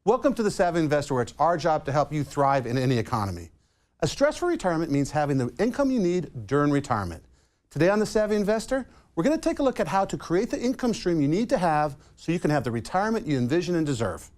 Welcome to The Savvy Investor, where it's our job to help you thrive in any economy. A stress-free retirement means having the income you need during retirement. Today on The Savvy Investor, we're going to take a look at how to create the income stream you need to have so you can have the retirement you envision and deserve.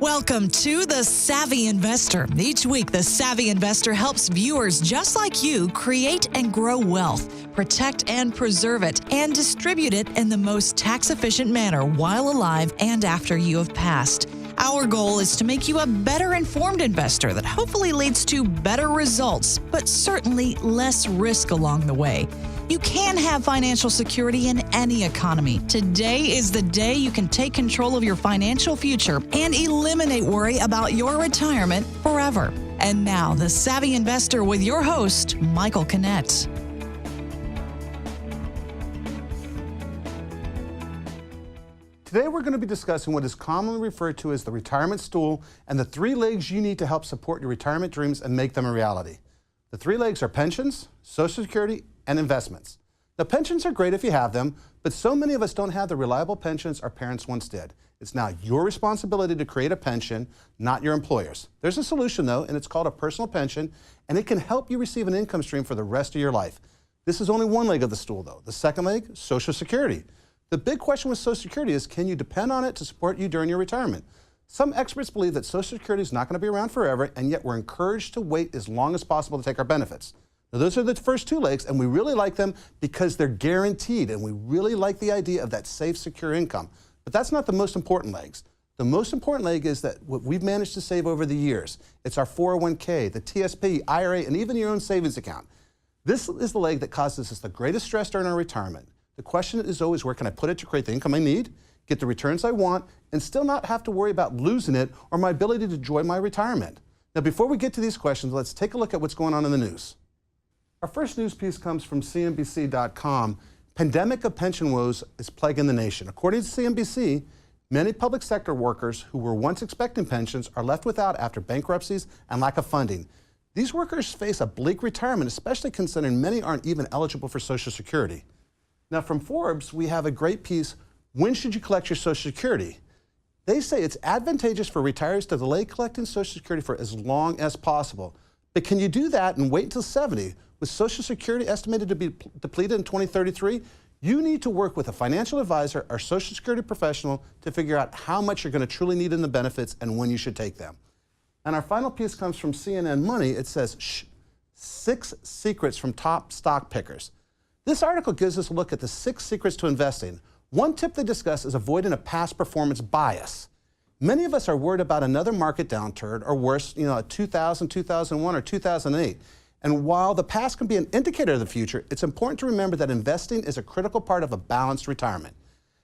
Welcome to The Savvy Investor. Each week, The Savvy Investor helps viewers just like you create and grow wealth, protect and preserve it, and distribute it in the most tax-efficient manner while alive and after you have passed. Our goal is to make you a better informed investor that hopefully leads to better results, but certainly less risk along the way. You can have financial security in any economy. Today is the day you can take control of your financial future and eliminate worry about your retirement forever. And now, The Savvy Investor with your host, Michael Canet. Today we're going to be discussing what is commonly referred to as the retirement stool and the three legs you need to help support your retirement dreams and make them a reality. The three legs are pensions, Social Security, and investments. Now, pensions are great if you have them, but so many of us don't have the reliable pensions our parents once did. It's now your responsibility to create a pension, not your employer's. There's a solution though, and it's called a personal pension, and it can help you receive an income stream for the rest of your life. This is only one leg of the stool though. The second leg, Social Security. The big question with Social Security is, can you depend on it to support you during your retirement? Some experts believe that Social Security is not going to be around forever, and yet we're encouraged to wait as long as possible to take our benefits. Now, those are the first two legs, and we really like them because they're guaranteed, and we really like the idea of that safe, secure income. But that's not the most important legs. The most important leg is that what we've managed to save over the years. It's our 401k, the TSP, IRA, and even your own savings account. This is the leg that causes us the greatest stress during our retirement. The question is always, where can I put it to create the income I need, get the returns I want, and still not have to worry about losing it or my ability to enjoy my retirement? Now, before we get to these questions, let's take a look at what's going on in the news. Our first news piece comes from CNBC.com. Pandemic of pension woes is plaguing the nation. According to CNBC, many public sector workers who were once expecting pensions are left without after bankruptcies and lack of funding. These workers face a bleak retirement, especially considering many aren't even eligible for Social Security. Now, from Forbes, we have a great piece, When Should You Collect Your Social Security? They say it's advantageous for retirees to delay collecting Social Security for as long as possible. But can you do that and wait until 70? With Social Security estimated to be depleted in 2033, you need to work with a financial advisor or Social Security professional to figure out how much you're going to truly need in the benefits and when you should take them. And our final piece comes from CNN Money. It says, 6 secrets from top stock pickers. This article gives us a look at the 6 secrets to investing. One tip they discuss is avoiding a past performance bias. Many of us are worried about another market downturn or worse, 2000, 2001, or 2008. And while the past can be an indicator of the future, it's important to remember that investing is a critical part of a balanced retirement.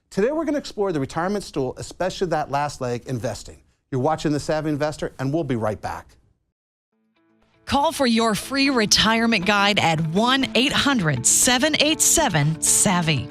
Today we're going to explore the retirement stool, especially that last leg, investing. You're watching The Savvy Investor, and we'll be right back. Call for your free retirement guide at 1-800-787-SAVVY.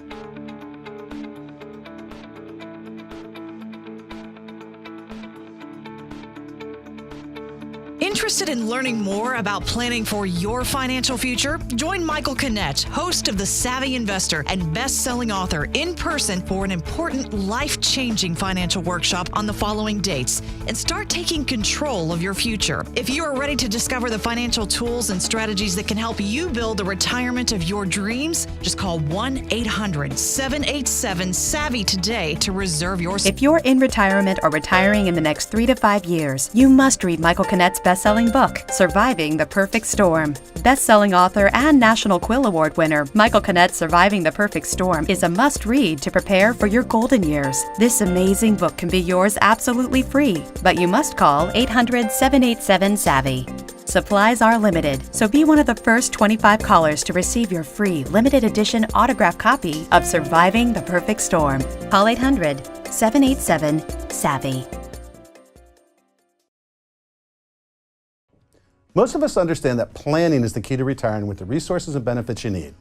Interested in learning more about planning for your financial future? Join Michael Canet, host of The Savvy Investor and best-selling author, in person for an important life-changing financial workshop on the following dates, and start taking control of your future. If you are ready to discover the financial tools and strategies that can help you build the retirement of your dreams, just call 1-800-787-SAVVY today to reserve your If you're in retirement or retiring in the next 3 to 5 years, you must read Michael Canet's best-selling book, Surviving the Perfect Storm. Best-selling author and National Quill Award winner, Michael Canet's Surviving the Perfect Storm is a must-read to prepare for your golden years. This amazing book can be yours absolutely free, but you must call 800-787-SAVVY. Supplies are limited, so be one of the first 25 callers to receive your free limited edition autographed copy of Surviving the Perfect Storm. Call 800-787-SAVVY. Most of us understand that planning is the key to retiring with the resources and benefits you need.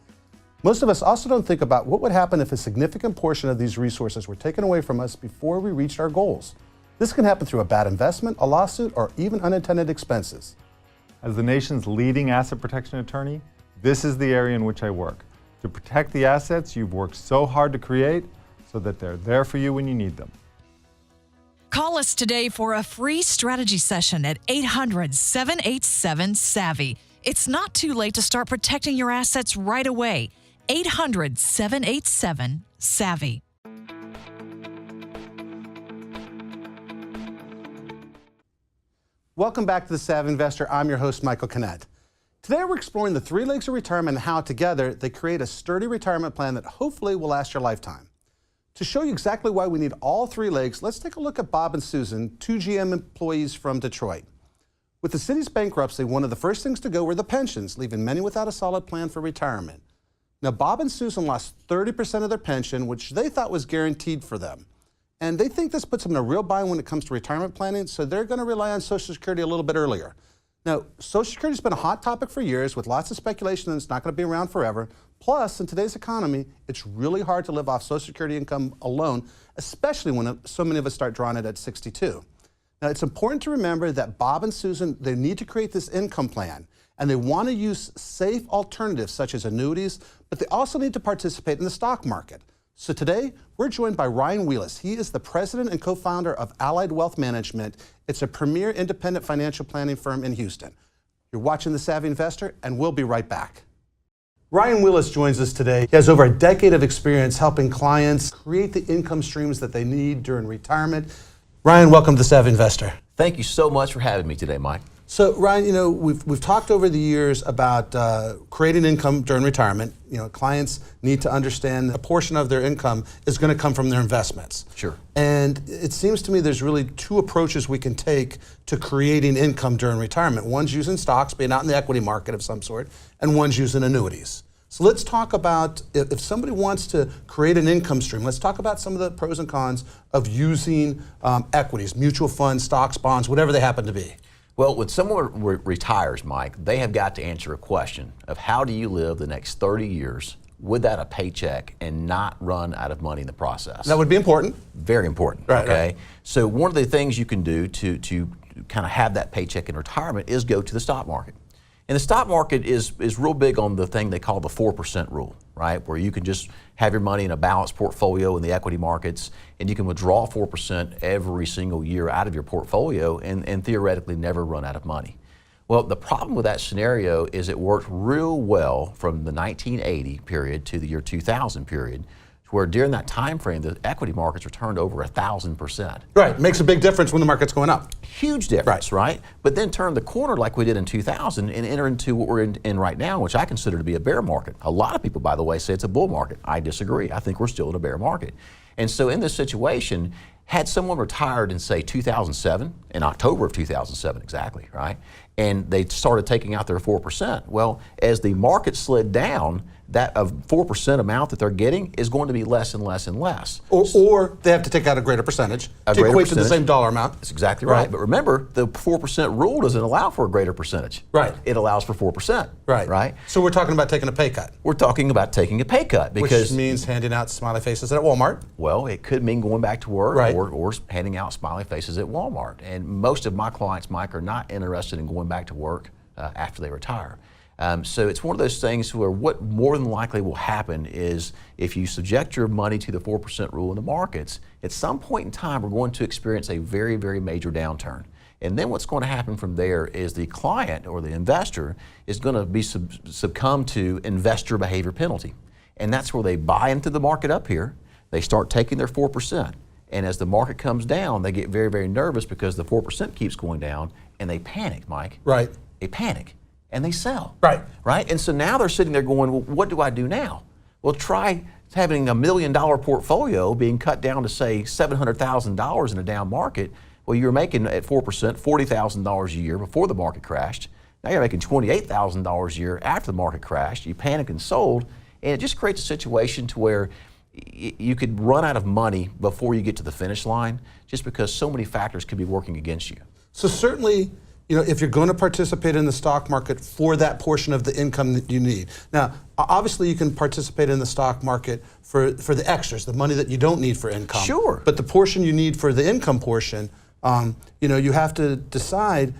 Most of us also don't think about what would happen if a significant portion of these resources were taken away from us before we reached our goals. This can happen through a bad investment, a lawsuit, or even unintended expenses. As the nation's leading asset protection attorney, this is the area in which I work, to protect the assets you've worked so hard to create so that they're there for you when you need them. Call us today for a free strategy session at 800-787-SAVVY. It's not too late to start protecting your assets right away. 800-787-SAVVY. Welcome back to The Savvy Investor. I'm your host, Michael Canet. Today we're exploring the three legs of retirement and how together they create a sturdy retirement plan that hopefully will last your lifetime. To show you exactly why we need all three legs, let's take a look at Bob and Susan, two GM employees from Detroit. With the city's bankruptcy, one of the first things to go were the pensions, leaving many without a solid plan for retirement. Now, Bob and Susan lost 30% of their pension, which they thought was guaranteed for them. And they think this puts them in a real bind when it comes to retirement planning, so they're going to rely on Social Security a little bit earlier. Now, Social Security has been a hot topic for years with lots of speculation that it's not going to be around forever. Plus, in today's economy, it's really hard to live off Social Security income alone, especially when so many of us start drawing it at 62. Now, it's important to remember that Bob and Susan, they need to create this income plan, and they want to use safe alternatives such as annuities, but they also need to participate in the stock market. So today, we're joined by Ryan Wheelis. He is the president and co-founder of Allied Wealth Management. It's a premier independent financial planning firm in Houston. You're watching The Savvy Investor, and we'll be right back. Ryan Wheelis joins us today. He has over a decade of experience helping clients create the income streams that they need during retirement. Ryan, welcome to The Savvy Investor. Thank you so much for having me today, Mike. So, Ryan, you know, we've talked over the years about creating income during retirement. You know, clients need to understand a portion of their income is going to come from their investments. Sure. And it seems to me there's really two approaches we can take to creating income during retirement. One's using stocks, being out in the equity market of some sort, and one's using annuities. So let's talk about if somebody wants to create an income stream, let's talk about some of the pros and cons of using equities, mutual funds, stocks, bonds, whatever they happen to be. Well, when someone retires, Mike, they have got to answer a question of how do you live the next 30 years without a paycheck and not run out of money in the process? That would be important. Very important, right, okay? Right. So one of the things you can do to kind of have that paycheck in retirement is go to the stock market. And the stock market is real big on the thing they call the 4% rule, right? Where you can just have your money in a balanced portfolio in the equity markets, and you can withdraw 4% every single year out of your portfolio and theoretically never run out of money. Well, the problem with that scenario is it worked real well from the 1980 period to the year 2000 period, where during that time frame, the equity markets returned over 1,000%. Right, makes a big difference when the market's going up. Huge difference, right? But then turn the corner like we did in 2000 and enter into what we're in right now, which I consider to be a bear market. A lot of people, by the way, say it's a bull market. I disagree. I think we're still in a bear market. And so in this situation, had someone retired in, say, 2007, in October of 2007 exactly, right? And they started taking out their 4%. Well, as the market slid down, that 4% amount that they're getting is going to be less and less and less. Or they have to take out a greater percentage to equate to the same dollar amount. That's exactly right. But remember, the 4% rule doesn't allow for a greater percentage. Right. It allows for 4%. Right. Right. So we're talking about taking a pay cut. We're talking about taking a pay cut because which means handing out smiley faces at Walmart. Well, it could mean going back to work, right, or handing out smiley faces at Walmart. And most of my clients, Mike, are not interested in going back to work after they retire. So it's one of those things where what more than likely will happen is if you subject your money to the 4% rule in the markets, at some point in time we're going to experience a very, very major downturn. And then what's going to happen from there is the client or the investor is going to be succumb to investor behavior penalty. And that's where they buy into the market up here, they start taking their 4%. And as the market comes down, they get very, very nervous because the 4% keeps going down and they panic, Mike. Right. They panic. And they sell. Right. Right? And so now they're sitting there going, well, what do I do now? Well, try having $1 million portfolio being cut down to, say, $700,000 in a down market. Well, you're making at 4% $40,000 a year before the market crashed. Now you're making $28,000 a year after the market crashed. You panicked and sold. And it just creates a situation to where you could run out of money before you get to the finish line just because so many factors could be working against you. So certainly, you know, if you're going to participate in the stock market for that portion of the income that you need. Now, obviously you can participate in the stock market for the extras, the money that you don't need for income. Sure. But the portion you need for the income portion, you know, you have to decide,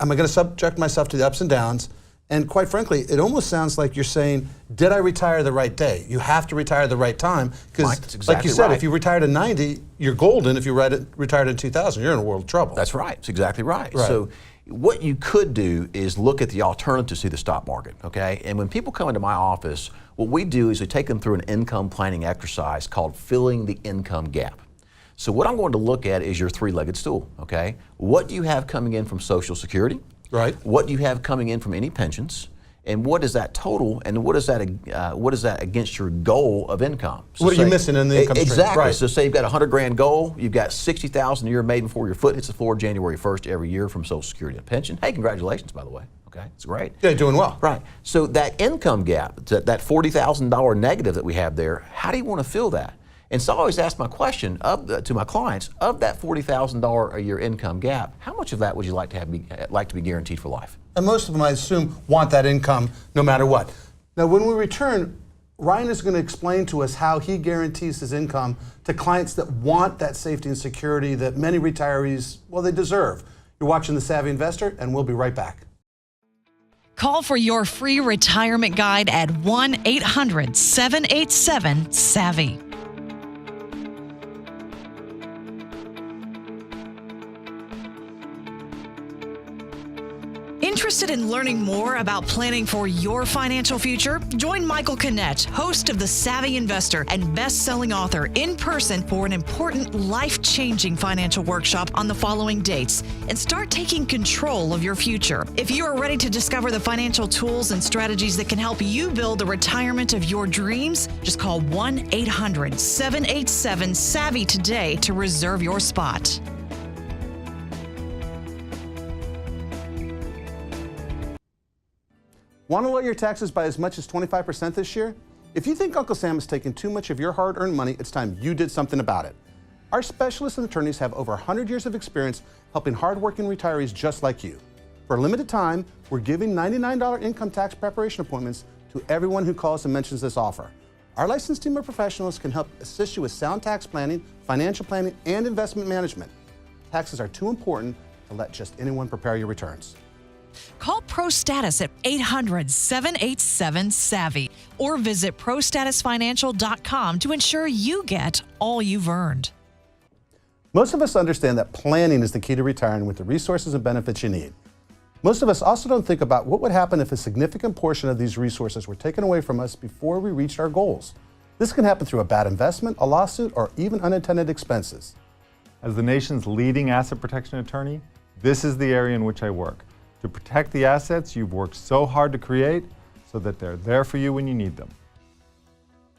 am I going to subject myself to the ups and downs? And quite frankly, it almost sounds like you're saying, did I retire the right day? You have to retire the right time, because exactly like you said, right. if you retired at 90, you're golden. If you retired in 2000, you're in a world of trouble. That's right. That's exactly right. Right. So what you could do is look at the alternatives to the stock market, okay? And when people come into my office, what we do is we take them through an income planning exercise called filling the income gap. So what I'm going to look at is your three-legged stool, okay? What do you have coming in from Social Security? Right. What do you have coming in from any pensions? And what is that total? And what is that against your goal of income? So What are you missing in the income stream? Exactly. Right. So say you've got a $100,000 goal, you've got $60,000 a year made before your foot hits the floor January 1st every year from Social Security and pension. Hey, congratulations, by the way. Okay, it's great. Yeah, doing well. Right. So that income gap, that $40,000 negative that we have there, how do you want to fill that? And so I always ask my question to my clients, of that $40,000 a year income gap, how much of that would you like to be guaranteed for life? And most of them, I assume, want that income no matter what. Now, when we return, Ryan is going to explain to us how he guarantees his income to clients that want that safety and security that many retirees, well, they deserve. You're watching The Savvy Investor, and we'll be right back. Call for your free retirement guide at 1-800-787-SAVVY. Interested in learning more about planning for your financial future? Join Michael Canet, host of The Savvy Investor and best-selling author, in person for an important life-changing financial workshop on the following dates, and start taking control of your future. If you are ready to discover the financial tools and strategies that can help you build the retirement of your dreams, just call 1-800-787-SAVVY today to reserve your spot. Want to lower your taxes by as much as 25% this year? If you think Uncle Sam is taking too much of your hard-earned money, it's time you did something about it. Our specialists and attorneys have over 100 years of experience helping hard-working retirees just like you. For a limited time, we're giving $99 income tax preparation appointments to everyone who calls and mentions this offer. Our licensed team of professionals can help assist you with sound tax planning, financial planning, and investment management. Taxes are too important to let just anyone prepare your returns. Call ProStatus at 800-787-SAVVY or visit ProStatusFinancial.com to ensure you get all you've earned. Most of us understand that planning is the key to retiring with the resources and benefits you need. Most of us also don't think about what would happen if a significant portion of these resources were taken away from us before we reached our goals. This can happen through a bad investment, a lawsuit, or even unintended expenses. As the nation's leading asset protection attorney, this is the area in which I work, to protect the assets you've worked so hard to create so that they're there for you when you need them.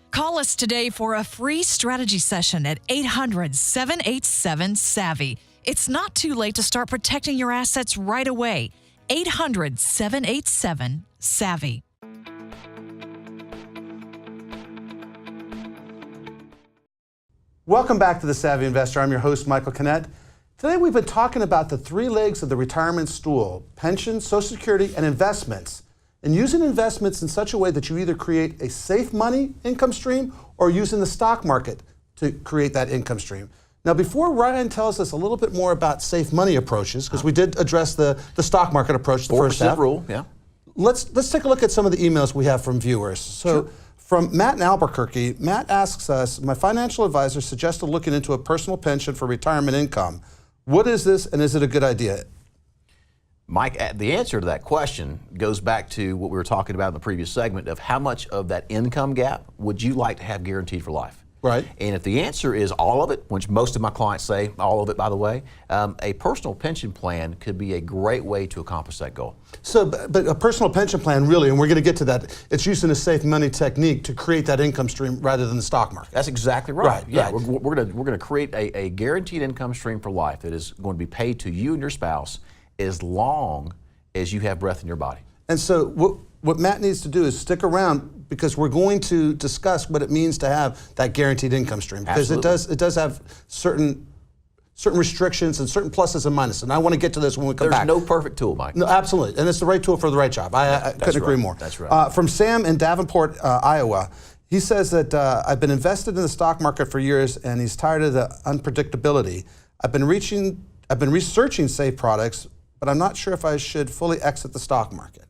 Call us today for a free strategy session at 800-787-SAVVY. It's not too late to start protecting your assets right away. 800-787-SAVVY. Welcome back to The Savvy Investor. I'm your host, Michael Canet. Today we've been talking about the three legs of the retirement stool: pensions, Social Security, and investments. And using investments in such a way that you either create a safe money income stream or using the stock market to create that income stream. Now, before Ryan tells us a little bit more about safe money approaches, because we did address the stock market approach the first half. 4% rule, yeah. Let's take a look at some of the emails we have from viewers. So, from Matt in Albuquerque, Matt asks us, my financial advisor suggested looking into a personal pension for retirement income. What is this, and is it a good idea? Mike, the answer to that question goes back to what we were talking about in the previous segment of how much of that income gap would you like to have guaranteed for life? Right. And if the answer is all of it, which most of my clients say all of it, by the way, a personal pension plan could be a great way to accomplish that goal. So, but a personal pension plan really, and we're going to get to that, it's using a safe money technique to create that income stream rather than the stock market. That's exactly right. Yeah, right. We're going to create a guaranteed income stream for life that is going to be paid to you and your spouse as long as you have breath in your body. And so what Matt needs to do is stick around, because we're going to discuss what it means to have that guaranteed income stream, because it does have certain restrictions and certain pluses and minuses. And I want to get to this when we come back. There's no perfect tool, Mike. No, absolutely. And it's the right tool for the right job. I couldn't agree more. That's right. From Sam in Davenport, Iowa, he says that I've been invested in the stock market for years, and he's tired of the unpredictability. I've been researching safe products, but I'm not sure if I should fully exit the stock market.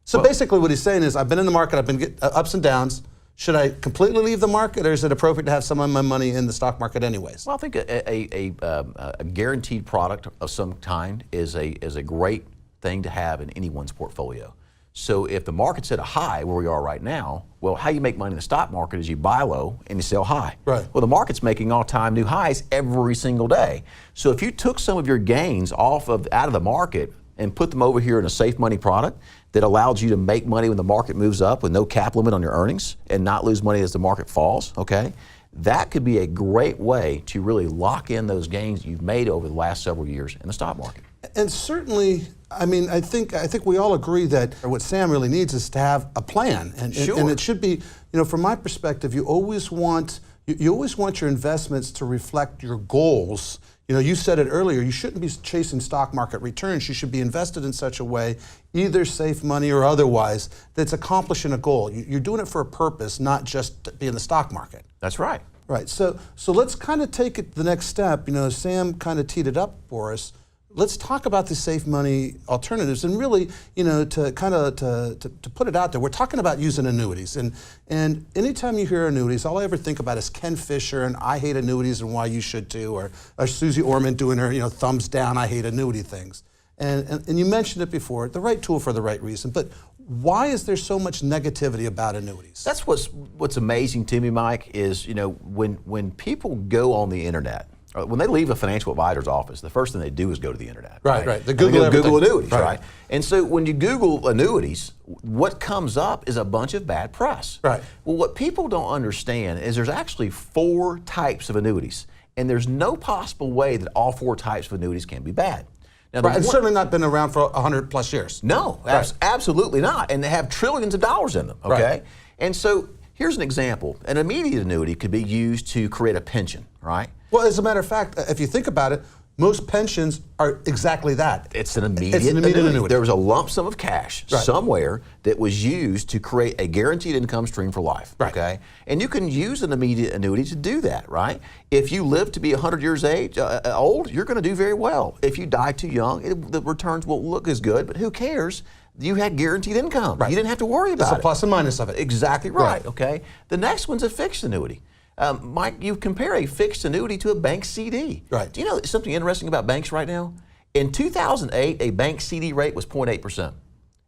So basically what he's saying is, I've been in the market, I've been getting ups and downs. Should I completely leave the market, or is it appropriate to have some of my money in the stock market anyways? Well, I think a guaranteed product of some kind is a great thing to have in anyone's portfolio. So if the market's at a high where we are right now, well, how you make money in the stock market is you buy low and you sell high. Right. Well, the market's making all-time new highs every single day. So if you took some of your gains out of the market and put them over here in a safe money product that allows you to make money when the market moves up with no cap limit on your earnings and not lose money as the market falls, okay? That could be a great way to really lock in those gains you've made over the last several years in the stock market. And certainly, I mean, I think we all agree that what Sam really needs is to have a plan, and it should be, from my perspective, you always want your investments to reflect your goals. You said it earlier, you shouldn't be chasing stock market returns. You should be invested in such a way, either safe money or otherwise, that's accomplishing a goal. You're doing it for a purpose, not just to be in the stock market. That's right. Right. So let's kind of take it the next step. Sam kind of teed it up for us. Let's talk about the safe money alternatives, and really, to put it out there, we're talking about using annuities. And anytime you hear annuities, all I ever think about is Ken Fisher and I hate annuities and why you should too, or Susie Orman doing her thumbs down, I hate annuity things. And you mentioned it before, the right tool for the right reason, but why is there so much negativity about annuities? That's what's amazing to me, Mike, is when people go on the internet, when they leave a financial advisor's office, the first thing they do is go to the internet. Right. They Google annuities, right? And so when you Google annuities, what comes up is a bunch of bad press. Right. Well, what people don't understand is there's actually 4 types of annuities, and there's no possible way that all 4 types of annuities can be bad. Now, it's certainly not been around for 100 plus years. No, absolutely not. And they have trillions of dollars in them, okay? Right. And so here's an example. An immediate annuity could be used to create a pension, right? Well, as a matter of fact, if you think about it, most pensions are exactly that. It's an immediate annuity. There was a lump sum of cash Right. somewhere that was used to create a guaranteed income stream for life, Right. okay? And you can use an immediate annuity to do that, right? If you live to be 100 years old, you're going to do very well. If you die too young, the returns won't look as good, but who cares? You had guaranteed income. Right. You didn't have to worry about it. It's a plus and minus of it. Exactly right, okay? The next one's a fixed annuity. Mike, you compare a fixed annuity to a bank CD. Right. Do you know something interesting about banks right now? In 2008, a bank CD rate was 0.8%.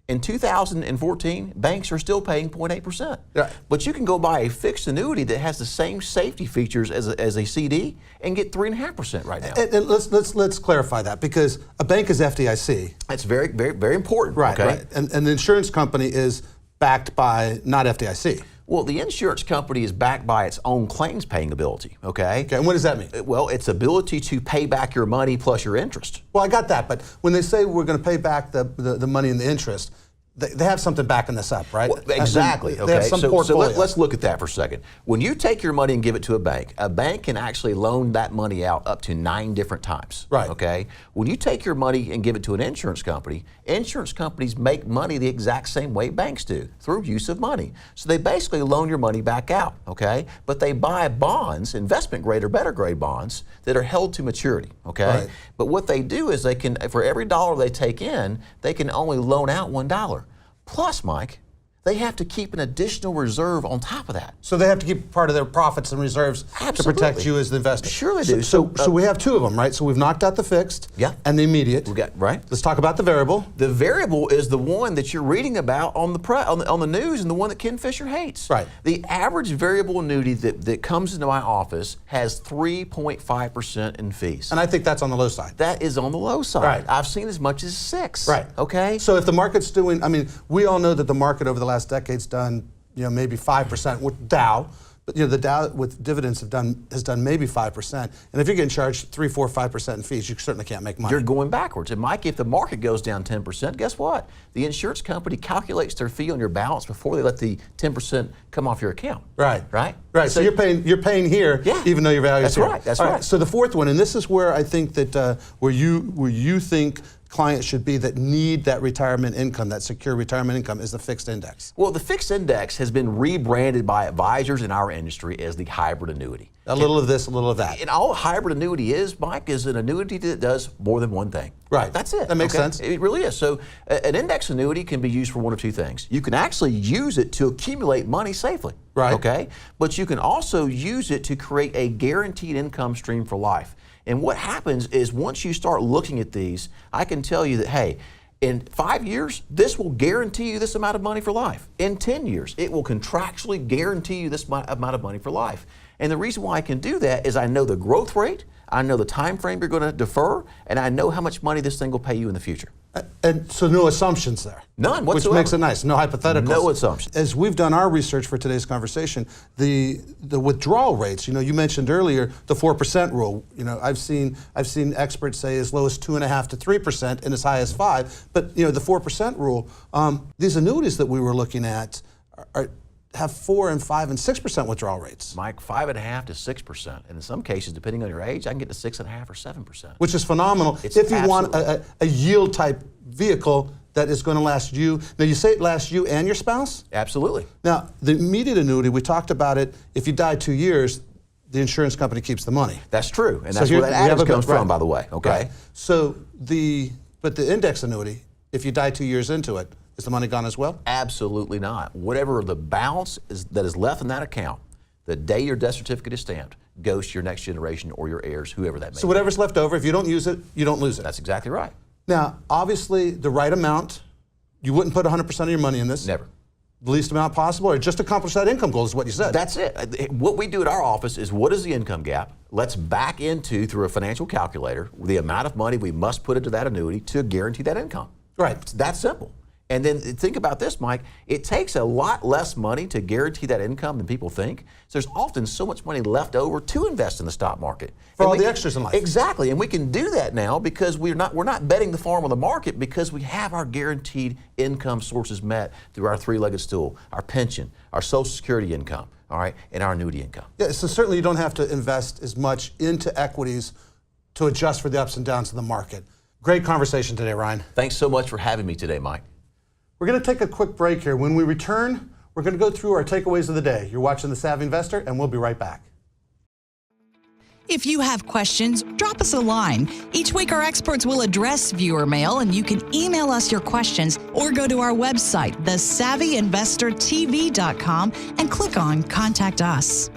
In 2014, banks are still paying 0.8%. Right. But you can go buy a fixed annuity that has the same safety features as a CD and get 3.5% right now. And let's clarify that, because a bank is FDIC. That's very, very, very important. Right. Okay? Right. And the insurance company is backed by not FDIC. Well, the insurance company is backed by its own claims paying ability, okay? Okay, and what does that mean? Well, its ability to pay back your money plus your interest. Well, I got that, but when they say we're going to pay back the money and the interest, they have something backing this up, right? Well, exactly. They have some so portfolio. let's look at that for a second. When you take your money and give it to a bank can actually loan that money out up to 9 different times. Right. Okay. When you take your money and give it to an insurance companies make money the exact same way banks do, through use of money. So they basically loan your money back out. Okay. But they buy bonds, investment grade or better grade bonds, that are held to maturity. Okay. Right. But what they do is they can, for every dollar they take in, they can only loan out $1. Plus, Mike, they have to keep an additional reserve on top of that. So they have to keep part of their profits and reserves to protect you as the investor. Sure they do. So we have 2 of them, right? So we've knocked out the fixed and the immediate. We got right. Let's talk about the variable. The variable is the one that you're reading about on the news, and the one that Ken Fisher hates. Right. The average variable annuity that comes into my office has 3.5% in fees. And I think that's on the low side. That is on the low side. Right. I've seen as much as 6. Right. Okay. So if the market's doing, I mean, we all know that the market over the last decade's done, maybe 5% with Dow, but the Dow with dividends has done maybe 5%. And if you're getting charged 3, 4, 5% in fees, you certainly can't make money. You're going backwards. And Mike, if the market goes down 10%, guess what? The insurance company calculates their fee on your balance before they let the 10% come off your account. Right. Right? Right. So you're paying here, even though your value is That's here. right. That's All right. So the fourth one, and this is where I think that where you think clients should be that need that retirement income, that secure retirement income, is the fixed index? Well, the fixed index has been rebranded by advisors in our industry as the hybrid annuity. A little of this, a little of that. And all a hybrid annuity is, Mike, is an annuity that does more than one thing. Right. That's it. That makes sense. It really is. So an index annuity can be used for one of two things. You can actually use it to accumulate money safely. Right. Okay. But you can also use it to create a guaranteed income stream for life. And what happens is once you start looking at these, I can tell you that, hey, in 5 years, this will guarantee you this amount of money for life. In 10 years, it will contractually guarantee you this amount of money for life. And the reason why I can do that is I know the growth rate, I know the time frame you're going to defer, and I know how much money this thing will pay you in the future. And so no assumptions there. None whatsoever. Which makes it nice. No hypotheticals. No assumptions. As we've done our research for today's conversation, the withdrawal rates, you mentioned earlier the 4% rule. I've seen experts say as low as 2.5% to 3% and as high as 5%. But the 4% rule, these annuities that we were looking at have 4% and 5% and 6% withdrawal rates. Mike, 5.5% to 6%, and in some cases, depending on your age, I can get to 6.5% or 7%. Which is phenomenal if you want a yield type vehicle that is going to last you. Now you say it lasts you and your spouse? Absolutely. Now the immediate annuity, we talked about it. If you die 2 years, the insurance company keeps the money. That's true, and that's where that adage comes from, by the way. Okay. Right. So but the index annuity, if you die 2 years into it, is the money gone as well? Absolutely not. Whatever the balance that is left in that account, the day your death certificate is stamped, goes to your next generation or your heirs, whoever that may be. So whatever's left over, if you don't use it, you don't lose it. That's exactly right. Now, obviously, the right amount, you wouldn't put 100% of your money in this. Never. The least amount possible, or just accomplish that income goal is what you said. That's it. What we do at our office is, what is the income gap? Let's back into, through a financial calculator, the amount of money we must put into that annuity to guarantee that income. Right. It's that simple. And then think about this, Mike. It takes a lot less money to guarantee that income than people think. So there's often so much money left over to invest in the stock market. For all the extras in life. Exactly. And we can do that now because we're not betting the farm on the market, because we have our guaranteed income sources met through our three-legged stool, our pension, our Social Security income, all right, and our annuity income. Yeah, so certainly you don't have to invest as much into equities to adjust for the ups and downs of the market. Great conversation today, Ryan. Thanks so much for having me today, Mike. We're going to take a quick break here. When we return, we're going to go through our takeaways of the day. You're watching The Savvy Investor, and we'll be right back. If you have questions, drop us a line. Each week, our experts will address viewer mail, and you can email us your questions or go to our website, thesavvyinvestortv.com, and click on Contact Us.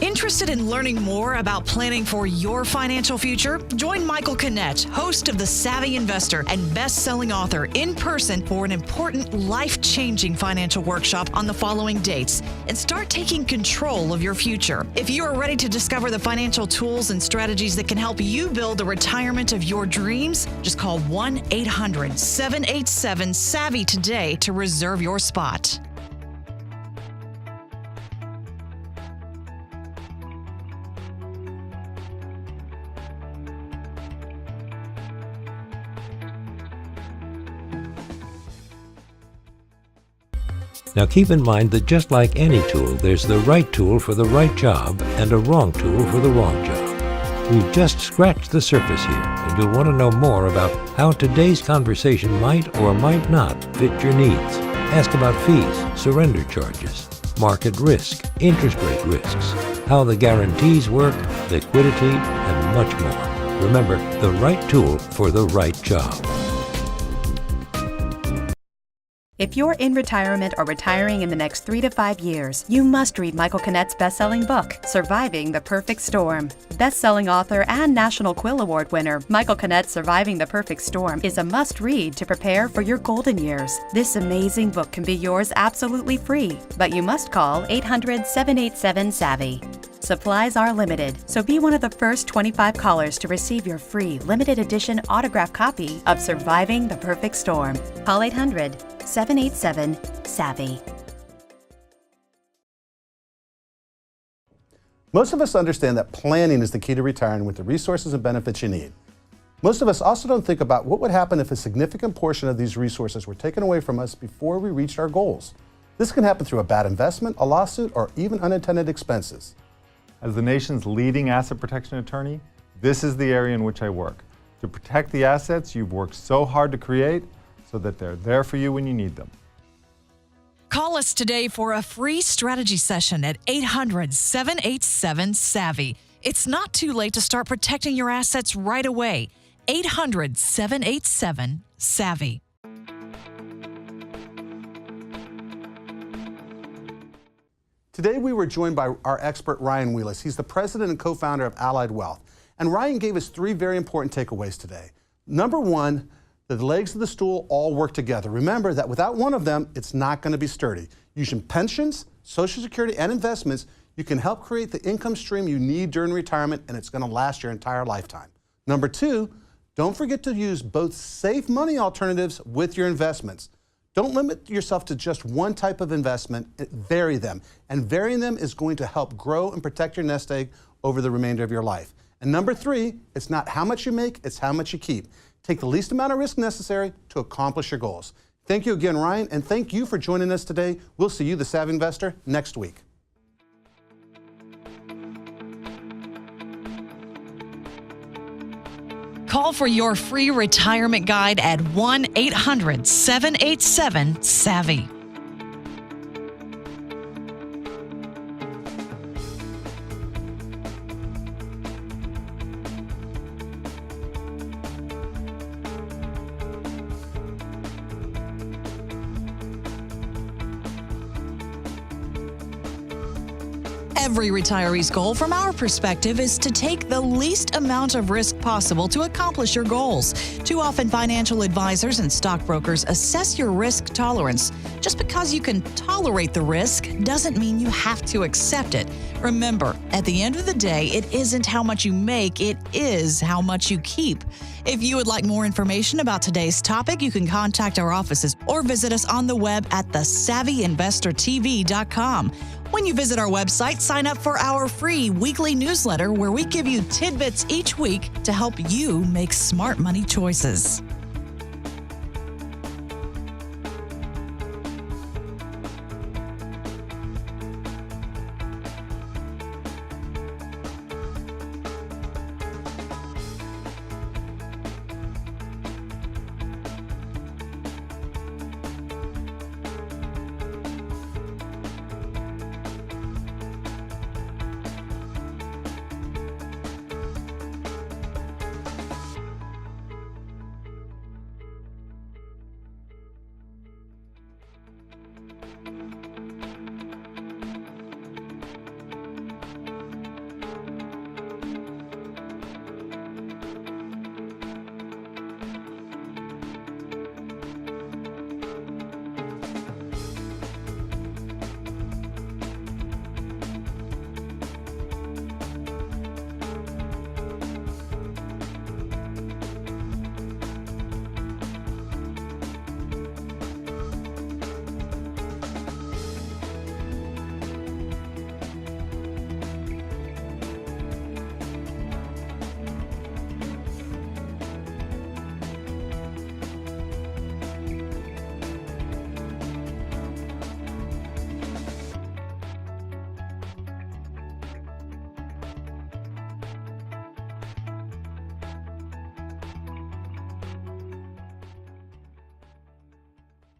Interested in learning more about planning for your financial future? Join Michael Canet, host of The Savvy Investor and best-selling author, in person for an important life-changing financial workshop on the following dates, and start taking control of your future. If you are ready to discover the financial tools and strategies that can help you build the retirement of your dreams, just call 1-800-787-SAVVY today to reserve your spot. Now keep in mind that just like any tool, there's the right tool for the right job and a wrong tool for the wrong job. We've just scratched the surface here, and you'll want to know more about how today's conversation might or might not fit your needs. Ask about fees, surrender charges, market risk, interest rate risks, how the guarantees work, liquidity, and much more. Remember, the right tool for the right job. If you're in retirement or retiring in the next 3 to 5 years, you must read Michael Canet's best-selling book, Surviving the Perfect Storm. Best-selling author and National Quill Award winner, Michael Canet's Surviving the Perfect Storm is a must-read to prepare for your golden years. This amazing book can be yours absolutely free, but you must call 800-787-SAVVY. Supplies are limited, so be one of the first 25 callers to receive your free limited edition autographed copy of Surviving the Perfect Storm. Call 800-787-SAVVY. Most of us understand that planning is the key to retiring with the resources and benefits you need. Most of us also don't think about what would happen if a significant portion of these resources were taken away from us before we reached our goals. This can happen through a bad investment, a lawsuit, or even unintended expenses. As the nation's leading asset protection attorney, this is the area in which I work, to protect the assets you've worked so hard to create so that they're there for you when you need them. Call us today for a free strategy session at 800-787-SAVVY. It's not too late to start protecting your assets right away. 800-787-SAVVY. Today we were joined by our expert Ryan Wheelis. He's the president and co-founder of Allied Wealth. And Ryan gave us 3 very important takeaways today. Number 1, the legs of the stool all work together. Remember that without one of them, it's not going to be sturdy. Using pensions, Social Security, and investments, you can help create the income stream you need during retirement, and it's going to last your entire lifetime. Number 2, don't forget to use both safe money alternatives with your investments. Don't limit yourself to just one type of investment, vary them. And varying them is going to help grow and protect your nest egg over the remainder of your life. And number 3, it's not how much you make, it's how much you keep. Take the least amount of risk necessary to accomplish your goals. Thank you again, Ryan, and thank you for joining us today. We'll see you, the Savvy Investor, next week. Call for your free retirement guide at 1-800-787-SAVVY. Every retiree's goal from our perspective is to take the least amount of risk possible to accomplish your goals. Too often, financial advisors and stockbrokers assess your risk tolerance. Just because you can tolerate the risk doesn't mean you have to accept it. Remember, at the end of the day, it isn't how much you make, it is how much you keep. If you would like more information about today's topic, you can contact our offices or visit us on the web at thesavvyinvestortv.com. When you visit our website, sign up for our free weekly newsletter where we give you tidbits each week to help you make smart money choices.